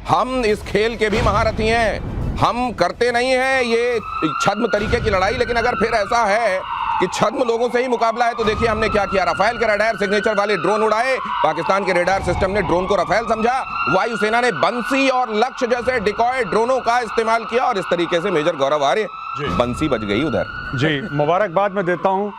हम इस खेल के भी महारथी हैं। हम करते नहीं हैं ये छद्म तरीके की लड़ाई, लेकिन अगर फिर ऐसा है कि छद्म लोगों से ही मुकाबला है तो देखिए हमने क्या किया। राफेल के रडार सिग्नेचर वाले ड्रोन उड़ाए, पाकिस्तान के रेडार सिस्टम ने ड्रोन को राफेल समझा, वायुसेना ने बंसी और लक्ष्य जैसे डिकॉय ड्रोनों का इस्तेमाल किया और इस तरीके से मेजर गौरव आर्य बंसी बच गई उधर। जी मुबारकबाद मैं देता हूं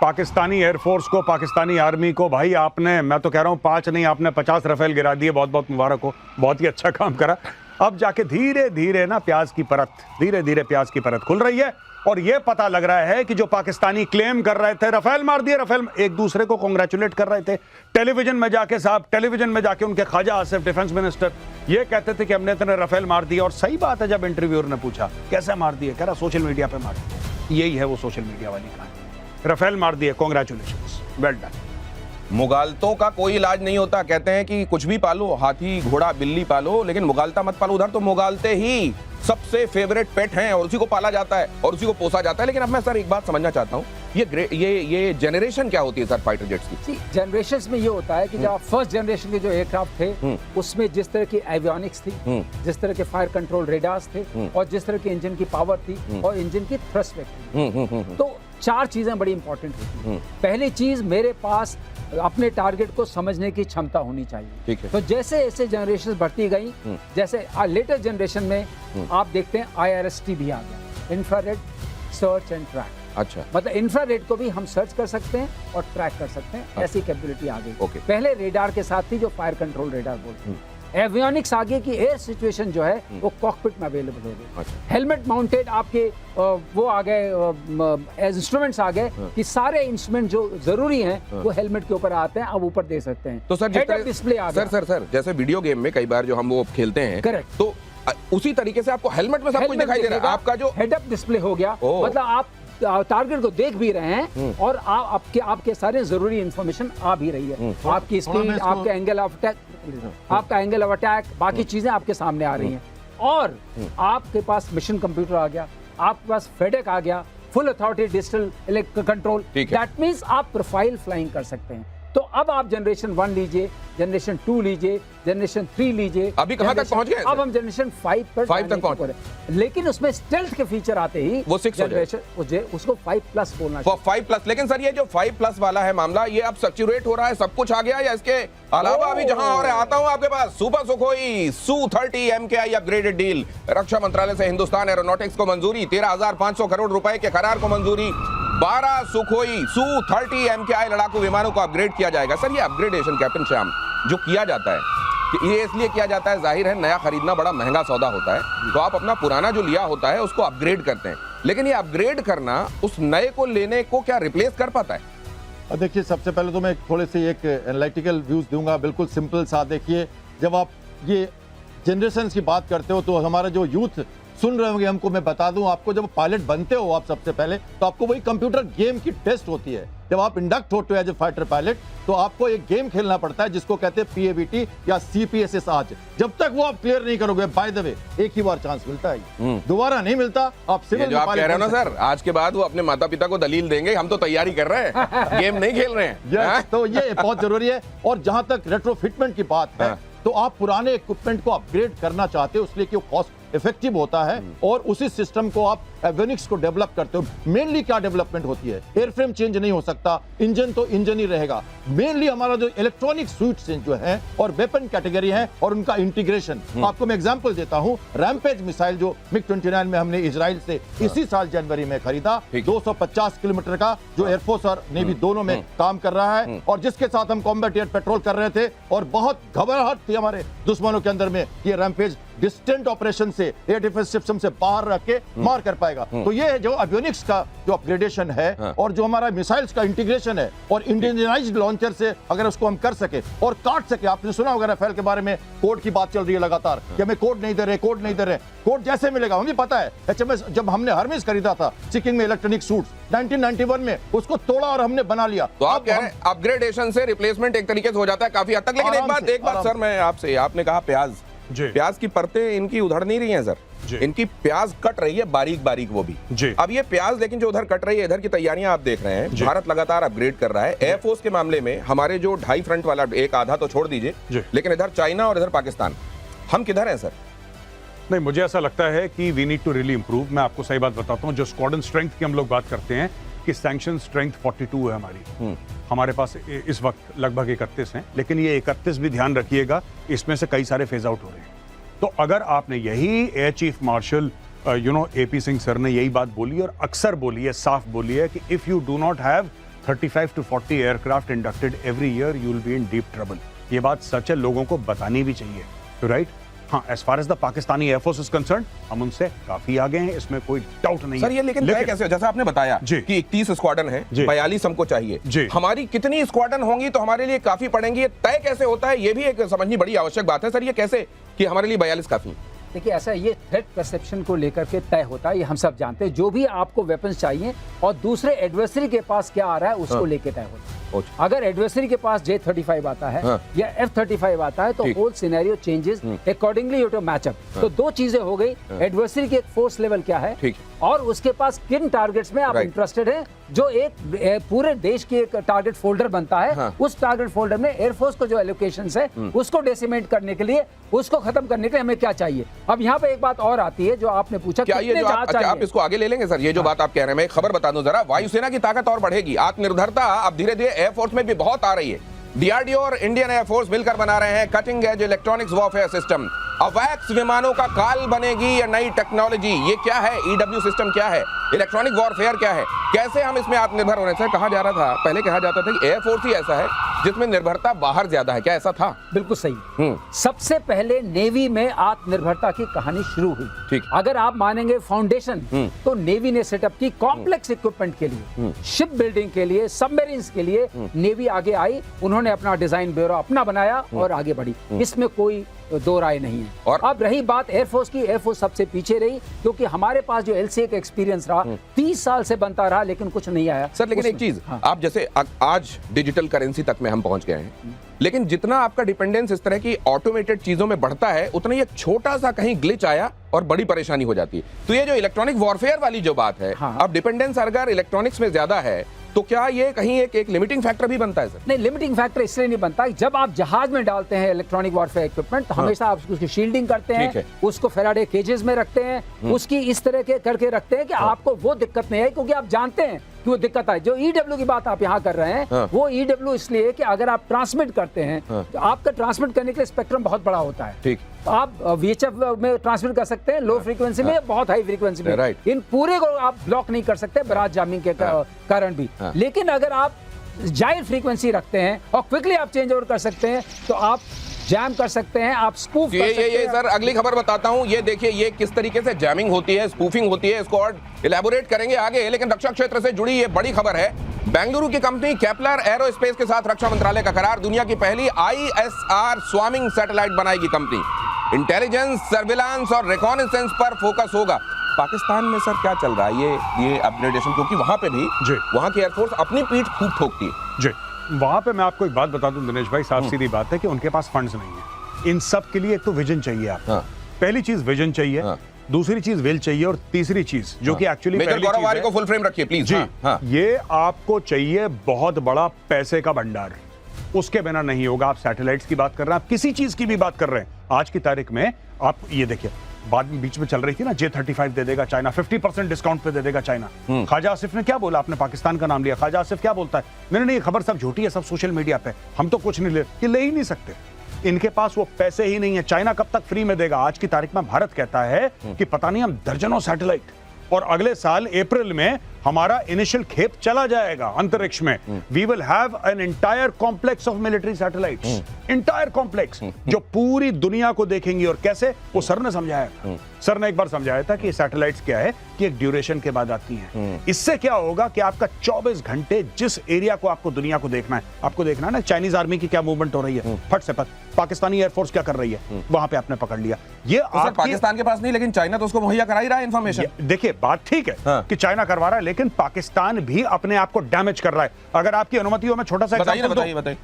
पाकिस्तानी एयरफोर्स को, पाकिस्तानी आर्मी को। भाई आपने, मैं तो कह रहा हूं 5 नहीं आपने 50 राफेल गिरा दिए, बहुत बहुत मुबारक हो, बहुत ही अच्छा काम करा। अब जाके धीरे धीरे ना प्याज की परत, धीरे धीरे प्याज की परत खुल रही है और यह पता लग रहा है कि जो पाकिस्तानी क्लेम कर रहे थे राफेल मार दिए, राफेल, एक दूसरे को कांग्रेचुलेट कर रहे थे टेलीविजन में जाके। साहब टेलीविजन में जाके उनके ख्वाजा आसिफ डिफेंस मिनिस्टर ये कहते थे कि हमने इतने राफेल मार दिए। और सही बात है, जब इंटरव्यूअर ने पूछा कैसे मार दिए, कह रहा सोशल मीडिया पे मार दिए। यही है वो सोशल मीडिया वाली कहानी, राफेल मार दिए, कांग्रेचुलेशंस, वेल डन। मुगालतों का कोई इलाज नहीं होता। कहते हैं कि कुछ भी पालो, हाथी घोड़ा बिल्ली पालो, लेकिन मुगालता मत पालो। उधर तो मुगालते ही सबसे फेवरेट पेट हैं और उसी को पाला जाता है और उसी को पोसा जाता है। लेकिन अब मैं सर एक बात समझना चाहता हूँ, ये जनरेशन क्या होती है सर फाइटर जेट्स की? जनरेशन में ये होता है कि जब फर्स्ट जनरेशन के जो एयरक्राफ्ट थे उसमें जिस तरह की एवियोनिक्स थी, जिस तरह के फायर कंट्रोल रेडार्स थे और जिस तरह की इंजन की पावर थी और इंजन की थ्रस्ट वेक्टर, तो 4 चीजें बड़ी इंपॉर्टेंट होती हैं। पहली चीज, मेरे पास अपने टारगेट को समझने की क्षमता होनी चाहिए। तो जैसे ऐसे जनरेशन बढ़ती गई, जैसे लेटेस्ट जनरेशन में आप देखते हैं IRST भी आ गया, इंफ्रारेड सर्च एंड ट्रैक। अच्छा, मतलब इंफ्रारेड को भी हम सर्च कर सकते हैं और ट्रैक कर सकते हैं। ऐसी कैपेबिलिटी आ गई। पहले रेडार के साथ थी जो फायर कंट्रोल रेडार बोलते हैं। एवियोनिक्स आगे की एयर सिचुएशन जो है वो कॉकपिट में अवेलेबल हो गई। हेलमेट माउंटेड आपके वो आ गए, इंस्ट्रूमेंट्स आ गए कि सारे इंस्ट्रूमेंट जो जरूरी हैं वो हेलमेट के ऊपर आते हैं, आप ऊपर दे सकते हैं। तो सर डिस्प्ले आ गया। सर जैसे वीडियो गेम में कई बार जो हम वो खेलते हैं, करेक्ट, तो उसी तरीके से आपको हेलमेट में सब कुछ दिखाई दे रहा है। आपका जो हेड अप डिस्प्ले हो गया, मतलब आप टारगेट को देख भी रहे हैं और आपके सारे जरूरी इंफॉर्मेशन आ भी रही है। आपकी स्पीड, आपके एंगल ऑफ अटैक, आपका एंगल ऑफ अटैक, बाकी चीजें आपके सामने आ रही हैं। और आपके पास मिशन कंप्यूटर आ गया, आपके पास फेडेक आ गया, full authority digital control. That means आप प्रोफाइल फ्लाइंग कर सकते हैं। तो अब आप जनरेशन 1 लीजिए, जनरेशन 2 लीजिए, जनरेशन 3 लीजिए। अभी कहां तक पहुंच गए? अब हम जनरेशन 5 तक पहुंचे, लेकिन उसमें स्टेल्थ के फीचर आते ही वो 6 जनरेशन उसको 5+ बोलना चाहिए। 5+, लेकिन सर ये जो 5+ वाला है मामला, ये अब सैचुरेट हो रहा है, सब कुछ आ गया, या इसके अलावा अभी जहां और आता हूं आपके पास super Sukhoi Su-30 MKI upgraded deal, रक्षा मंत्रालय से हिंदुस्तान एरोनॉटिक्स को मंजूरी, 13,500 करोड़ रुपए के करार को मंजूरी, 12 सुखोई Su-30 MKI लड़ाकू विमानों को अपग्रेड किया जाएगा। सर ये अपग्रेडेशन कैप्टन श्याम जो किया जाता है, कि ये इसलिए किया जाता है, जाहिर है नया खरीदना बड़ा महंगा सौदा होता है, तो आप अपना पुराना जो लिया होता है उसको अपग्रेड करते हैं, लेकिन ये अपग्रेड करना उस नए को लेने को क्या रिप्लेस कर पाता है? देखिए, सबसे पहले तो मैं थोड़े से एक एनालिटिकल व्यूज दूंगा, बिल्कुल सिंपल सा। देखिए, जब आप ये जनरेशन की बात करते हो तो हमारा जो यूथ सुन रहे होंगे हमको, मैं बता दूं आपको, जब पायलट बनते हो आप सबसे पहले तो आपको वही कंप्यूटर गेम की टेस्ट होती है। जब आप इंडक्ट होते हो एज ए फाइटर पायलट तो आपको एक गेम खेलना पड़ता है जिसको कहते हैं PAVT या CPSS। आज जब तक वो आप क्लियर नहीं करोगे, बाय द वे एक ही बार चांस मिलता है, दोबारा नहीं मिलता। आप सिविल जो आप कह रहे हो ना सर, आज के बाद वो अपने माता पिता को दलील देंगे हम तो तैयारी कर रहे हैं, गेम नहीं खेल रहे हैं। तो ये बहुत जरूरी है। और जहां तक रेट्रोफिटमेंट की बात है, तो आप पुराने इक्विपमेंट को अपग्रेड करना चाहते हो इसलिए कि वो कॉस्ट इफेक्टिव होता है और उसी सिस्टम को आप एवियोनिक्स को डेवलप करते हो। मेनली क्या डेवलपमेंट होती है, एयरफ्रेम चेंज नहीं हो सकता, इंजन तो इंजन ही रहेगा। मेनली हमारा जो इलेक्ट्रॉनिक स्विच जो है और वेपन कैटेगरी है और उनका इंटीग्रेशन। आपको मैं एग्जांपल देता हूं, रैम्पेज मिसाइल जो MiG-29 में हमने इजराइल से इसी साल जनवरी में खरीदा, 250 किलोमीटर का, जो एयरफोर्स और नेवी दोनों में काम कर रहा है और जिसके साथ हम कॉम्बैट एयर पेट्रोल कर रहे थे। और बहुत घबराहट थी हमारे दुश्मनों के अंदर में कि रैम्पेज डिस्टेंट ऑपरेशन से, एयर डिफेंस सिस्टम से बाहर रख के मार कर पाएगा। तो ये जो एवियोनिक्स का जो अपग्रेडेशन है और जो हमारा मिसाइल्स का इंटीग्रेशन है और इंडियनाइज्ड लॉन्चर से अगर उसको हम कर सके और काट सके। आपने सुना होगा राफेल के बारे में कोड की बात चल रही है लगातार कि हमें कोड नहीं दे रहे, कोड नहीं दे रहे। कोड जैसे मिलेगा, हमें पता है HMS जब हमने हर्मेस खरीदा था चिकिंग में इलेक्ट्रॉनिक सूट्स 1991 में, उसको तोड़ा और हमने बना लिया। तो आप कह रहे हैं अपग्रेडेशन से रिप्लेसमेंट एक तरीके से हो जाता है काफी हद तक। लेकिन एक बात सर मैं आपसे, आपने कहा प्याज की परतें इनकी उधड़ नहीं रही हैं सर, इनकी प्याज कट रही है बारीक बारीक वो भी। अब ये प्याज लेकिन जो उधर कट रही है, इधर की तैयारियां आप देख रहे हैं, भारत लगातार अपग्रेड कर रहा है। एयरफोर्स के मामले में हमारे जो 2.5 फ्रंट वाला, एक आधा तो छोड़ दीजिए, लेकिन इधर चाइना और इधर पाकिस्तान, हम किधर हैं सर? नहीं, मुझे ऐसा लगता है कि we need to really improve. मैं आपको सही बात बताता हूँ, जो स्क्वाड्रन स्ट्रेंथ की हम लोग बात करते हैं कि सैंक्शन स्ट्रेंथ 42 है हमारी। हमारे पास इस वक्त लगभग 31 हैं, लेकिन ये 31 भी ध्यान रखिएगा, इसमें से कई सारे फेज आउट हो रहे हैं। तो अगर आपने यही air chief marshal AP Singh sir ने यही बात बोली और अक्सर बोली है, साफ बोली है कि if you do not have 35 to 40 aircraft inducted every year you will be in deep trouble. ये बात सच है, लोगों को बतानी भी चाहिए, राइट? हाँ, as far as the Pakistani air force is concern, हम उनसे काफी आगे हैं, इसमें कोई डाउट नहीं सर। है। ये लेकिन तय कैसे हो? जैसा आपने बताया जी। कि 31 स्क्वाड्रन है, जी। 42 हमको चाहिए जी। हमारी कितनी स्क्वाड्रन होंगी तो हमारे लिए काफी पड़ेंगी, ये तय कैसे होता है? ये भी एक समझनी बड़ी आवश्यक बात है सर। ये कैसे कि हमारे लिए 42 काफी? देखिए, ऐसा ये थ्रेट परसेप्शन को लेकर के तय होता है, ये हम सब जानते हैं। जो भी आपको वेपन्स चाहिए और दूसरे एडवर्सरी के पास क्या आ रहा है उसको लेके तय होता है। अगर एडवर्सरी के पास J-35 आता है या F-35 आता है तो whole scenario changes accordingly to matchup. तो दो चीजें हो गई, एडवर्सरी की एक फोर्स लेवल क्या है और उसके पास किन टारगेट्स में आप इंटरेस्टेड हैं, जो एक पूरे देश की एक टारगेट फोल्डर बनता है। उस टारगेट फोल्डर में एयरफोर्स को जो एलोकेशंस है उसको डेसिमेट करने के लिए, उसको खत्म करने के लिए हमें क्या चाहिए। अब यहाँ पे एक बात और आती है जो आपने पूछा, क्या ये जो आप इसको आगे ले लेंगे सर? ये जो बात आप कह रहे हैं, मैं एक खबर बता दूं जरा, वायुसेना की ताकत और बढ़ेगी, आत्मनिर्भरता अब धीरे धीरे एयरफोर्स में भी बहुत आ रही है। DRDO और इंडियन एयरफोर्स मिलकर बना रहे हैं cutting edge electronics warfare system. अवैक्स विमानों का काल बनेगी या नई टेक्नोलॉजी? ये क्या है? EW सिस्टम क्या है? इलेक्ट्रॉनिक वॉरफेयर क्या है? कैसे हम इसमें आत्मनिर्भर होने से कहा जा रहा था, पहले कहा जाता था कि एयरफोर्स ही ऐसा है जिसमें निर्भरता बाहर ज्यादा है, क्या ऐसा था? बिल्कुल सही। सबसे पहले नेवी में आत्मनिर्भरता की कहानी शुरू हुई। ठीक। अगर आप मानेंगे फाउंडेशन तो नेवी ने सेटअप की कॉम्प्लेक्स इक्विपमेंट के लिए, शिप बिल्डिंग के लिए, सबमरीन्स के लिए नेवी आगे आई, उन्होंने अपना डिजाइन ब्यूरो अपना बनाया और आगे बढ़ी, इसमें कोई दो राय नहीं है। और अब रही बात एयरफोर्स की, एयरफोर्स सबसे पीछे रही क्योंकि हमारे पास जो LCA का एक्सपीरियंस रहा 30 साल से बनता रहा लेकिन कुछ नहीं आया सर। लेकिन एक चीज, आप जैसे आज डिजिटल करेंसी तक में हम पहुंच गए हैं, लेकिन जितना आपका डिपेंडेंस इस तरह की ऑटोमेटेड चीजों में बढ़ता है, उतना ही एक छोटा सा कहीं ग्लिच आया और बड़ी परेशानी हो जाती है। तो ये जो इलेक्ट्रॉनिक वॉरफेयर वाली जो बात है, अब डिपेंडेंस अगर इलेक्ट्रॉनिक्स में ज्यादा है तो क्या ये कहीं एक लिमिटिंग फैक्टर भी बनता है सर? नहीं, लिमिटिंग फैक्टर इसलिए नहीं बनता। जब आप जहाज में डालते हैं इलेक्ट्रॉनिक वॉरफेयर इक्विपमेंट तो हमेशा आप उसकी शील्डिंग करते हैं, उसको फेराडे केजेस में रखते हैं, उसकी इस तरह के करके रखते हैं कि आपको वो दिक्कत नहीं है, क्योंकि आप जानते हैं कि वो दिक्कत है। जो EW की बात आप यहाँ कर रहे हैं वो EW इसलिए कि अगर आप ट्रांसमिट करते हैं तो आपका ट्रांसमिट करने के लिए स्पेक्ट्रम बहुत बड़ा होता है। ठीक। आप VHF में ट्रांसमिट कर सकते हैं, लो फ्रीक्वेंसी में, बहुत हाई फ्रीक्वेंसी में। इन पूरे को आप ब्लॉक नहीं कर सकते बरात जामिंग के कारण भी। लेकिन अगर आप जायंट फ्रीक्वेंसी रखते हैं और क्विकली आप चेंज ओवर कर सकते हैं तो आप जैम कर सकते हैं, आप स्पूफ कर सकते हैं। ये सर अगली खबर बताता हूं। ये देखिए, ये किस तरीके से जैमिंग होती है, स्पूफिंग होती है, इसको और इलेबोरेट करेंगे आगे। लेकिन रक्षा क्षेत्र से जुड़ी ये बड़ी खबर है। बेंगलुरु की कंपनी केपलर एरोस्पेस के साथ रक्षा मंत्रालय का करार, दुनिया की पहली ISR स्वामिंग सैटेलाइट बनाएगी कंपनी। इंटेलिजेंस, सर्विलांस और रिकॉनेसेंस पर फोकस होगा। पाकिस्तान में सर क्या चल रहा है ये अपग्रेडेशन, क्योंकि वहां पे भी वहां की एयरफोर्स अपनी पीठ खूब ठोकती है जी। वहां पे मैं आपको एक बात बता दूं दिनेश भाई, साफ सीधी बात है कि उनके पास फंड्स नहीं है। इन सब के लिए एक तो विजन चाहिए आपको। पहली चीज विजन चाहिए, दूसरी चीज विल चाहिए और तीसरी चीज जो कि एक्चुअली मेजर गौरव को फुल फ्रेम रखिए प्लीज जी। ये आपको चाहिए बहुत बड़ा पैसे का भंडार, उसके बिना नहीं होगा। आप सैटेलाइट्स की बात कर रहे हैं, आप किसी चीज की भी बात कर रहे हैं, आज की तारीख में आप ये देखिए, बाद में बीच में चल रही थी ना J-35 दे देगा चाइना, 50% डिस्काउंट पे दे देगा चाइना। ख्वाजा आसिफ ने क्या बोला? आपने पाकिस्तान का नाम लिया, ख्वाजा आसिफ क्या बोलता है? नहीं, ये खबर सब झूठी है, सब सोशल मीडिया पे, हम तो कुछ नहीं ले ही नहीं सकते। इनके पास वो पैसे ही नहीं है। चाइना कब तक फ्री में देगा? आज की तारीख में भारत कहता है कि पता नहीं, हम दर्जनों सैटेलाइट, और अगले साल अप्रैल में हमारा इनिशियल खेप चला जाएगा अंतरिक्ष में। We will have an entire complex of military satellites, entire complex, जो पूरी दुनिया को देखेंगी। और कैसे? वो सर ने समझाया था। सर ने एक बार समझाया था कि सैटेलाइट्स क्या है, कि एक ड्यूरेशन के बाद आती हैं। इससे क्या होगा कि आपका 24 घंटे जिस एरिया को आपको दुनिया को देखना है, आपको देखना है ना चाइनीज आर्मी की क्या मूवमेंट हो रही है, फट से फट पाकिस्तानी एयरफोर्स क्या कर रही है, वहां पे आपने पकड़ लिया। ये तो पाकिस्तान के पास नहीं, लेकिन चाइना तो उसको मुहैया करा ही रहा है इंफॉर्मेशन। देखिए, बात ठीक है कि चाइना करवा रहा है, लेकिन पाकिस्तान भी अपने आप को डैमेज कर रहा है। अगर आपकी अनुमति हो, मैं छोटा सा बताइए।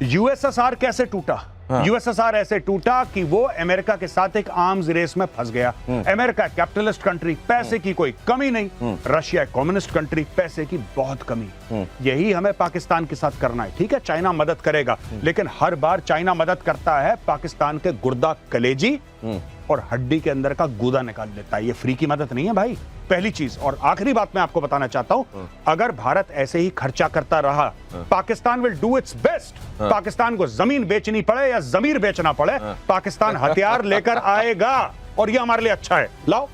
यूएसएसआर कैसे टूटा? यूएसएसआर ऐसे टूटा कि वो अमेरिका के साथ एक आर्म्स रेस में फंस गया। अमेरिका कैपिटलिस्ट कंट्री, पैसे की कोई कमी नहीं। रशिया कम्युनिस्ट कंट्री, पैसे की बहुत कमी। यही हमें पाकिस्तान के साथ करना है। ठीक है, चाइना मदद करेगा, लेकिन हर बार चाइना मदद करता है पाकिस्तान के गुर्दा, कलेजी और हड्डी के अंदर का गूदा निकाल लेता है। ये फ्री की मदद नहीं है भाई, पहली चीज। और आखिरी बात मैं आपको बताना चाहता हूं, अगर भारत ऐसे ही खर्चा करता रहा, Pakistan will do it's best. Pakistan को जमीन बेचनी पड़े या जमीर बेचना पड़े, पाकिस्तान हथियार लेकर आएगा और ये हमारे लिए अच्छा है। लाओ,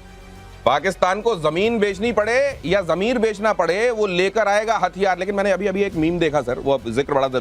पाकिस्तान को जमीन बेचनी पड़े या जमीर बेचना पड़े, वो लेकर आएगा हथियार। लेकिन मैंने अभी एक मीम देखा सर, वो जिक्र बड़ा जरूरी